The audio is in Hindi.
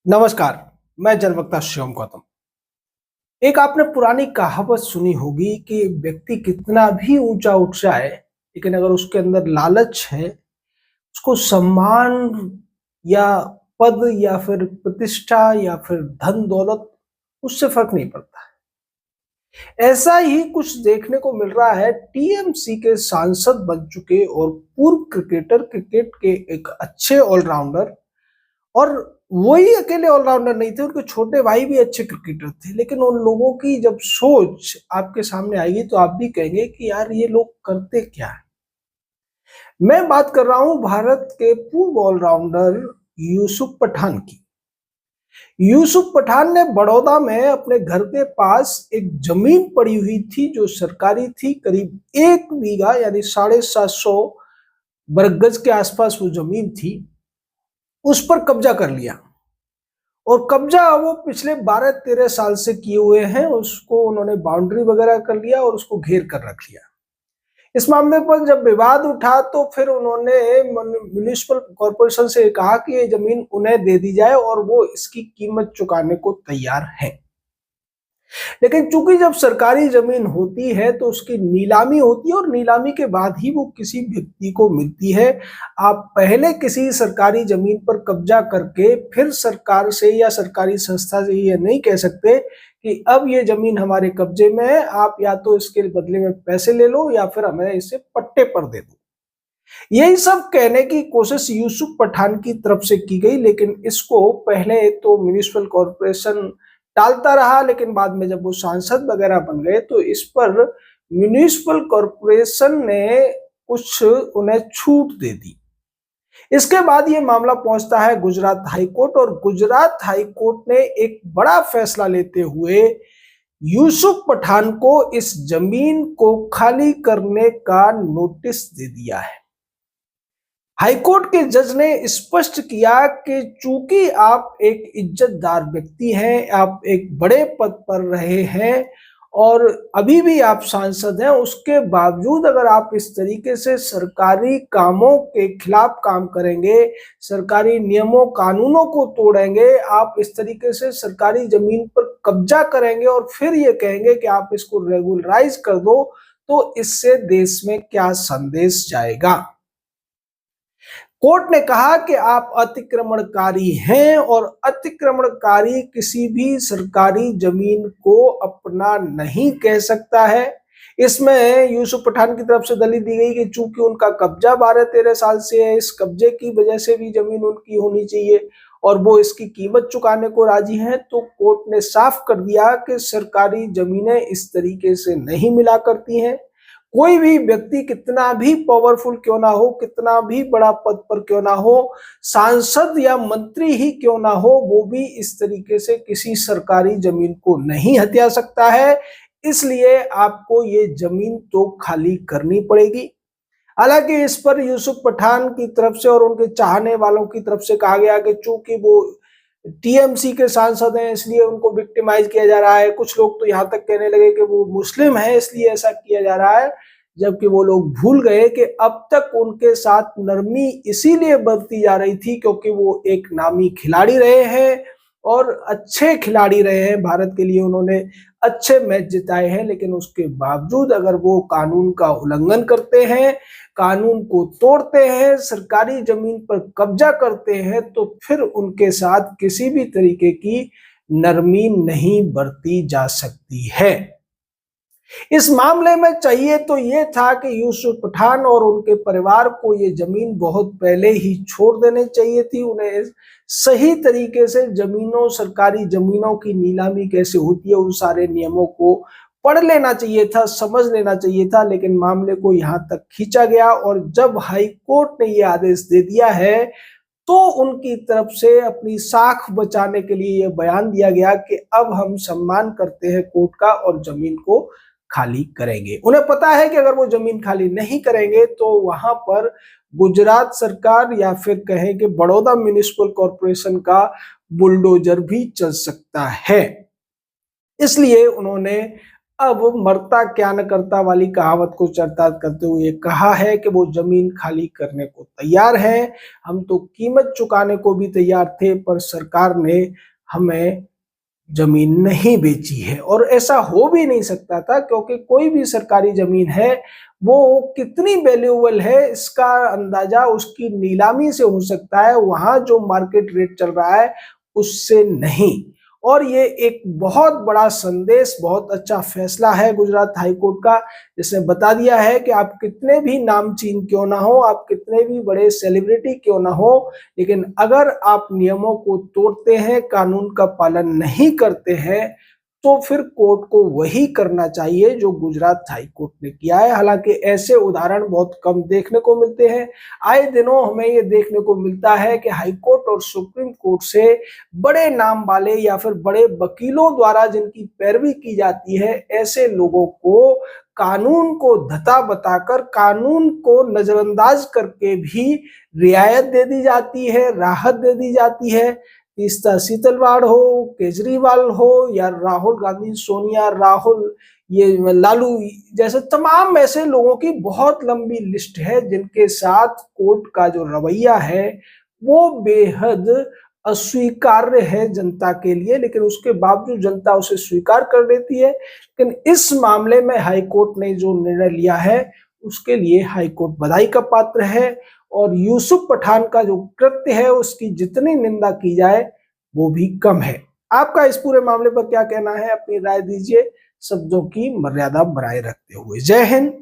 नमस्कार। मैं जनवक्ता शिवम गौतम। एक आपने पुरानी कहावत सुनी होगी कि व्यक्ति कितना भी ऊंचा उठ जाए, लेकिन अगर उसके अंदर लालच है, उसको सम्मान या पद या फिर प्रतिष्ठा या फिर धन दौलत, उससे फर्क नहीं पड़ता है। ऐसा ही कुछ देखने को मिल रहा है। टीएमसी के सांसद बन चुके और पूर्व क्रिकेटर, क्रिकेट के एक अच्छे ऑलराउंडर, और वही अकेले ऑलराउंडर नहीं थे, उनके छोटे भाई भी अच्छे क्रिकेटर थे। लेकिन उन लोगों की जब सोच आपके सामने आएगी तो आप भी कहेंगे कि यार ये लोग करते क्या है। मैं बात कर रहा हूं भारत के पूर्व ऑलराउंडर यूसुफ पठान की। यूसुफ पठान ने बड़ौदा में अपने घर के पास एक जमीन पड़ी हुई थी जो सरकारी थी, करीब 1 बीघा यानी 750 वर्ग गज के आसपास वो जमीन थी। उस पर कब्जा कर लिया और कब्जा वो पिछले 12-13 साल से किए हुए हैं। उसको उन्होंने बाउंड्री वगैरह कर लिया और उसको घेर कर रख लिया। इस मामले पर जब विवाद उठा तो फिर उन्होंने म्युनिसिपल कॉर्पोरेशन से कहा कि ये जमीन उन्हें दे दी जाए और वो इसकी कीमत चुकाने को तैयार है। लेकिन चूंकि जब सरकारी जमीन होती है तो उसकी नीलामी होती है और नीलामी के बाद ही वो किसी व्यक्ति को मिलती है। आप पहले किसी सरकारी जमीन पर कब्जा करके फिर सरकार से या सरकारी संस्था से ये नहीं कह सकते कि अब ये जमीन हमारे कब्जे में है, आप या तो इसके बदले में पैसे ले लो या फिर हमें इसे पट्टे पर दे दो। यही सब कहने की कोशिश यूसुफ पठान की तरफ से की गई, लेकिन इसको पहले तो म्युनिसिपल कॉर्पोरेशन टालता रहा, लेकिन बाद में जब वो सांसद वगैरह बन गए तो इस पर म्युनिसिपल कॉर्पोरेशन ने कुछ उन्हें छूट दे दी। इसके बाद ये मामला पहुंचता है गुजरात हाई कोर्ट और गुजरात हाई कोर्ट ने एक बड़ा फैसला लेते हुए यूसुफ पठान को इस जमीन को खाली करने का नोटिस दे दिया है। हाईकोर्ट के जज ने स्पष्ट किया कि चूंकि आप एक इज्जतदार व्यक्ति हैं, आप एक बड़े पद पर रहे हैं और अभी भी आप सांसद हैं, उसके बावजूद अगर आप इस तरीके से सरकारी कामों के खिलाफ काम करेंगे, सरकारी नियमों कानूनों को तोड़ेंगे, आप इस तरीके से सरकारी जमीन पर कब्जा करेंगे और फिर ये कहेंगे कि आप इसको रेगुलराइज कर दो, तो इससे देश में क्या संदेश जाएगा। कोर्ट ने कहा कि आप अतिक्रमणकारी हैं और अतिक्रमणकारी किसी भी सरकारी जमीन को अपना नहीं कह सकता है। इसमें यूसुफ पठान की तरफ से दलील दी गई कि चूंकि उनका कब्जा 12-13 साल से है, इस कब्जे की वजह से भी जमीन उनकी होनी चाहिए और वो इसकी कीमत चुकाने को राजी हैं। तो कोर्ट ने साफ कर दिया कि सरकारी जमीनें इस तरीके से नहीं मिला करती हैं। कोई भी व्यक्ति कितना भी पावरफुल क्यों ना हो, कितना भी बड़ा पद पर क्यों ना हो, सांसद या मंत्री ही क्यों ना हो, वो भी इस तरीके से किसी सरकारी जमीन को नहीं हत्या सकता है। इसलिए आपको ये जमीन तो खाली करनी पड़ेगी। हालांकि इस पर यूसुफ पठान की तरफ से और उनके चाहने वालों की तरफ से कहा गया कि चूंकि वो टीएमसी के सांसद हैं इसलिए उनको विक्टिमाइज किया जा रहा है। कुछ लोग तो यहाँ तक कहने लगे कि वो मुस्लिम है इसलिए ऐसा किया जा रहा है, जबकि वो लोग भूल गए कि अब तक उनके साथ नरमी इसीलिए बरती जा रही थी क्योंकि वो एक नामी खिलाड़ी रहे हैं और अच्छे खिलाड़ी रहे हैं। भारत के लिए उन्होंने अच्छे मैच जिताए हैं, लेकिन उसके बावजूद अगर वो कानून का उल्लंघन करते हैं, कानून को तोड़ते हैं, सरकारी जमीन पर कब्जा करते हैं, तो फिर उनके साथ किसी भी तरीके की नरमी नहीं बरती जा सकती है। इस मामले में चाहिए तो ये था कि यूसुफ पठान और उनके परिवार को ये जमीन बहुत पहले ही छोड़ देनी चाहिए थी। उन्हें सही तरीके से जमीनों, सरकारी जमीनों की नीलामी कैसे होती है, उन सारे नियमों को पढ़ लेना चाहिए था, समझ लेना चाहिए था। लेकिन मामले को यहाँ तक खींचा गया और जब हाई कोर्ट ने ये आदेश दे दिया है तो उनकी तरफ से अपनी साख बचाने के लिए यह बयान दिया गया कि अब हम सम्मान करते हैं कोर्ट का और जमीन को खाली करेंगे। उन्हें पता है कि अगर वो जमीन खाली नहीं करेंगे तो वहां पर गुजरात सरकार या फिर कहें कि बड़ौदा म्युनिसिपल कॉर्पोरेशन का बुलडोजर भी चल सकता है। इसलिए उन्होंने अब मरता क्या न करता वाली कहावत को चरितार्थ करते हुए कहा है कि वो जमीन खाली करने को तैयार है। हम तो कीमत चुकाने को भी तैयार थे, पर सरकार ने हमें जमीन नहीं बेची है, और ऐसा हो भी नहीं सकता था, क्योंकि कोई भी सरकारी जमीन है वो कितनी वैल्यूएबल है इसका अंदाजा उसकी नीलामी से हो सकता है, वहां जो मार्केट रेट चल रहा है उससे नहीं। और ये एक बहुत बड़ा संदेश, बहुत अच्छा फैसला है गुजरात हाईकोर्ट का, जिसने बता दिया है कि आप कितने भी नामचीन क्यों ना हो, आप कितने भी बड़े सेलिब्रिटी क्यों ना हो, लेकिन अगर आप नियमों को तोड़ते हैं, कानून का पालन नहीं करते हैं, तो फिर कोर्ट को वही करना चाहिए जो गुजरात हाई कोर्ट ने किया है। हालांकि ऐसे उदाहरण बहुत कम देखने को मिलते हैं। आए दिनों हमें ये देखने को मिलता है कि हाई कोर्ट और सुप्रीम कोर्ट से बड़े नाम वाले या फिर बड़े वकीलों द्वारा जिनकी पैरवी की जाती है, ऐसे लोगों को कानून को धता बताकर, कानून को नजरअंदाज करके भी रियायत दे दी जाती है, राहत दे दी जाती है। तीस्ता सीतलवाड़ हो, केजरीवाल हो, या राहुल गांधी, सोनिया, राहुल, ये लालू जैसे तमाम ऐसे लोगों की बहुत लंबी लिस्ट है जिनके साथ कोर्ट का जो रवैया है वो बेहद अस्वीकार्य है जनता के लिए, लेकिन उसके बावजूद जनता उसे स्वीकार कर लेती है। लेकिन इस मामले में हाई कोर्ट ने जो निर्णय लिया है उसके लिए हाई कोर्ट बधाई का पात्र है, और यूसुफ पठान का जो कृत्य है उसकी जितनी निंदा की जाए वो भी कम है। आपका इस पूरे मामले पर क्या कहना है? अपनी राय दीजिए, शब्दों की मर्यादा बनाए रखते हुए। जय हिंद।